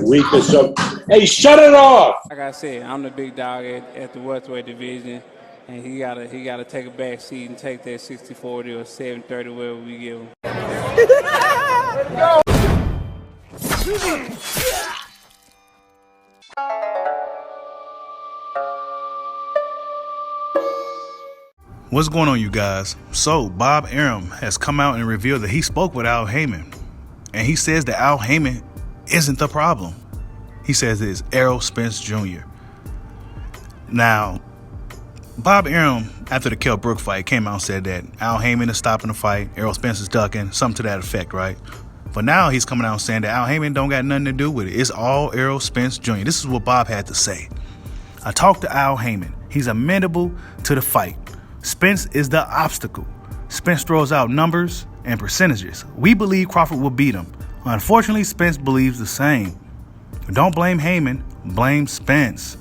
weak or something. Hey, shut it off! Like I said, I'm the big dog at the welterweight division, and he gotta take a back seat and take that 60-40 or 7-30, wherever we give him. What's going on, you guys? So, Bob Arum has come out and revealed that he spoke with Al Haymon. And he says that Al Haymon isn't the problem. He says it's Errol Spence Jr. Now, Bob Arum, after the Kell Brook fight, came out and said that Al Haymon is stopping the fight, Errol Spence is ducking, something to that effect, right? But now he's coming out and saying that Al Haymon don't got nothing to do with it. It's all Errol Spence Jr. This is what Bob had to say. I talked to Al Haymon. He's amenable to the fight. Spence is the obstacle. Spence throws out numbers and percentages. We believe Crawford will beat him. Unfortunately, Spence believes the same. Don't blame Haymon, blame Spence.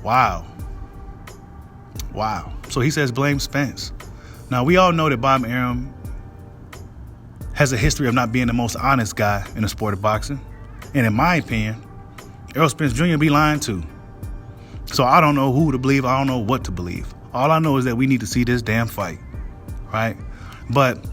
Wow. So he says blame Spence. Now, we all know that Bob Arum has a history of not being the most honest guy in the sport of boxing. And in my opinion, Errol Spence Jr. be lying too. So I don't know who to believe. I don't know what to believe. All I know is that we need to see this damn fight, right? But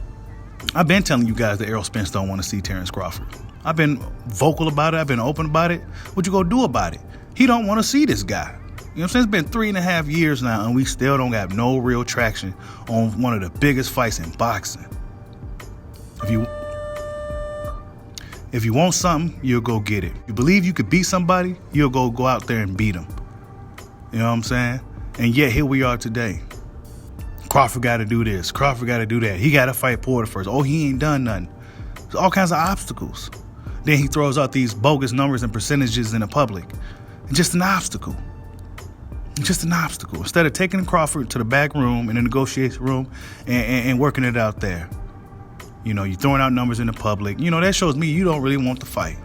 I've been telling you guys that Errol Spence don't want to see Terrence Crawford. I've been vocal about it. I've been open about it. What you gonna do about it? He don't want to see this guy. You know what I'm saying? It's been 3.5 years now, and we still don't have no real traction on one of the biggest fights in boxing. If you want something, you'll go get it. You believe you could beat somebody, you'll go out there and beat them. You know what I'm saying? And yet, here we are today. Crawford got to do this. Crawford got to do that. He got to fight Porter first. Oh, he ain't done nothing. There's all kinds of obstacles. Then he throws out these bogus numbers and percentages in the public. It's just an obstacle. It's just an obstacle. Instead of taking Crawford to the back room in the negotiation room and working it out there. You know, you're throwing out numbers in the public. You know, that shows me you don't really want the fight.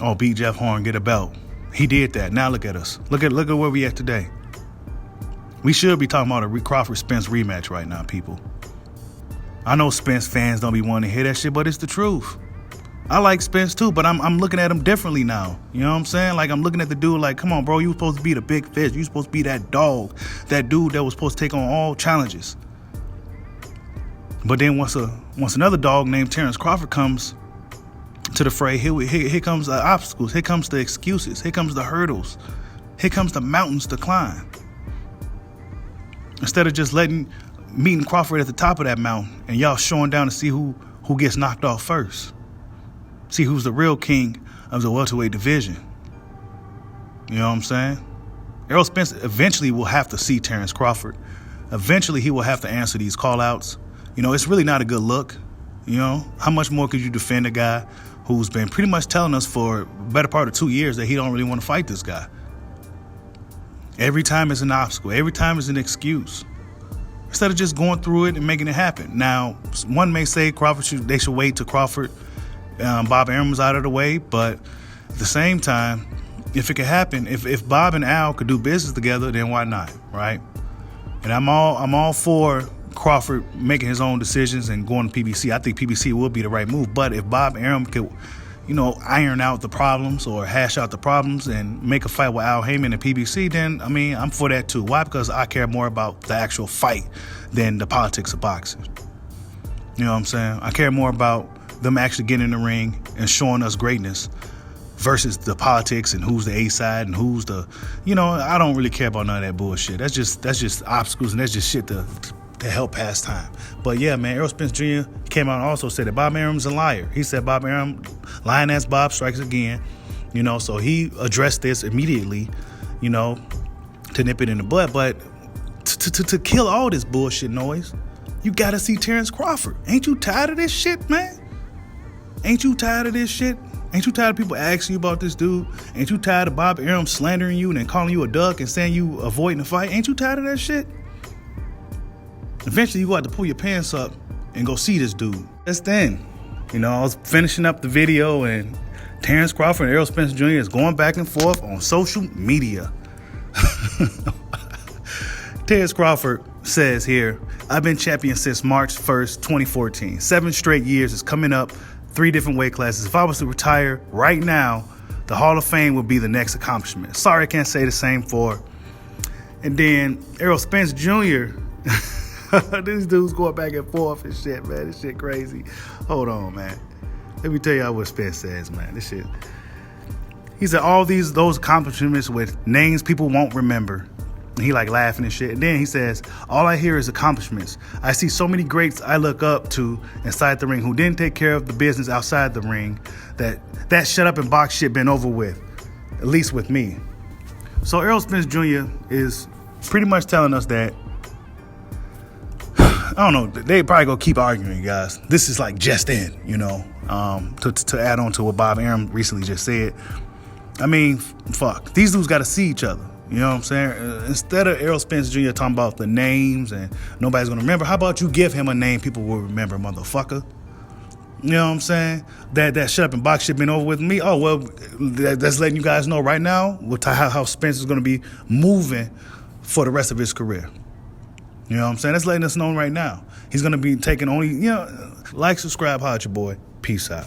Oh, beat Jeff Horn, get a belt. He did that. Now look at us. Look at where we at today. We should be talking about a Crawford-Spence rematch right now, people. I know Spence fans don't be wanting to hear that shit, but it's the truth. I like Spence too, but I'm looking at him differently now. You know what I'm saying? Like, I'm looking at the dude like, come on, bro, you were supposed to be the big fish. You supposed to be that dog, that dude that was supposed to take on all challenges. But then once another dog named Terrence Crawford comes to the fray, here comes the obstacles, here comes the excuses, here comes the hurdles, here comes the mountains to climb. Instead of just meeting Crawford at the top of that mountain and y'all showing down to see who gets knocked off first. See who's the real king of the welterweight division. You know what I'm saying? Errol Spence eventually will have to see Terrence Crawford. Eventually he will have to answer these call-outs. You know, it's really not a good look. You know, how much more could you defend a guy who's been pretty much telling us for the better part of 2 years that he don't really want to fight this guy? Every time is an obstacle. Every time is an excuse. Instead of just going through it and making it happen. Now, one may say they should wait till Crawford, Bob Arum was out of the way. But at the same time, if it could happen, if Bob and Al could do business together, then why not, right? And I'm all for Crawford making his own decisions and going to PBC. I think PBC will be the right move. But if Bob Arum could, you know, iron out the problems or hash out the problems and make a fight with Al Haymon and PBC, then, I mean, I'm for that too. Why? Because I care more about the actual fight than the politics of boxing. You know what I'm saying? I care more about them actually getting in the ring and showing us greatness versus the politics and who's the A side and who's the, you know, I don't really care about none of that bullshit. That's just obstacles and that's just shit to help pass time. But yeah, man, Errol Spence Jr. came out and also said that Bob Arum's a liar. He said Bob Arum, lying ass Bob strikes again. You know, so he addressed this immediately, you know, to nip it in the bud. But to kill all this bullshit noise, you gotta see Terrence Crawford. Ain't you tired of this shit, man? Ain't you tired of this shit? Ain't you tired of people asking you about this dude? Ain't you tired of Bob Arum slandering you and then calling you a duck and saying you avoiding the fight? Ain't you tired of that shit? Eventually, you got to pull your pants up and go see this dude. Just then, you know, I was finishing up the video and Terrence Crawford and Errol Spence Jr. is going back and forth on social media. Terrence Crawford says here, I've been champion since March 1st, 2014. 7 straight years is coming up 3 different weight classes. If I was to retire right now, the Hall of Fame would be the next accomplishment. Sorry, I can't say the same for. And then Errol Spence Jr. These dudes going back and forth and shit, man. This shit crazy. Hold on, man. Let me tell y'all what Spence says, man. This shit. He said those accomplishments with names people won't remember. And he like laughing and shit. And then he says, all I hear is accomplishments. I see so many greats I look up to inside the ring who didn't take care of the business outside the ring. That shut up and box shit been over with, at least with me. So Errol Spence Jr. is pretty much telling us that, I don't know, they probably gonna keep arguing, guys. This is like just in, you know, to add on to what Bob Arum recently just said. I mean, fuck, these dudes gotta see each other. You know what I'm saying? Instead of Errol Spence Jr. talking about the names and nobody's gonna remember, how about you give him a name people will remember, motherfucker? You know what I'm saying? That shut up and box shit been over with me. Oh, well, that's letting you guys know right now how Spence is gonna be moving for the rest of his career. You know what I'm saying? That's letting us know right now. He's gonna be taking only, like, subscribe, holla at your boy. Peace out.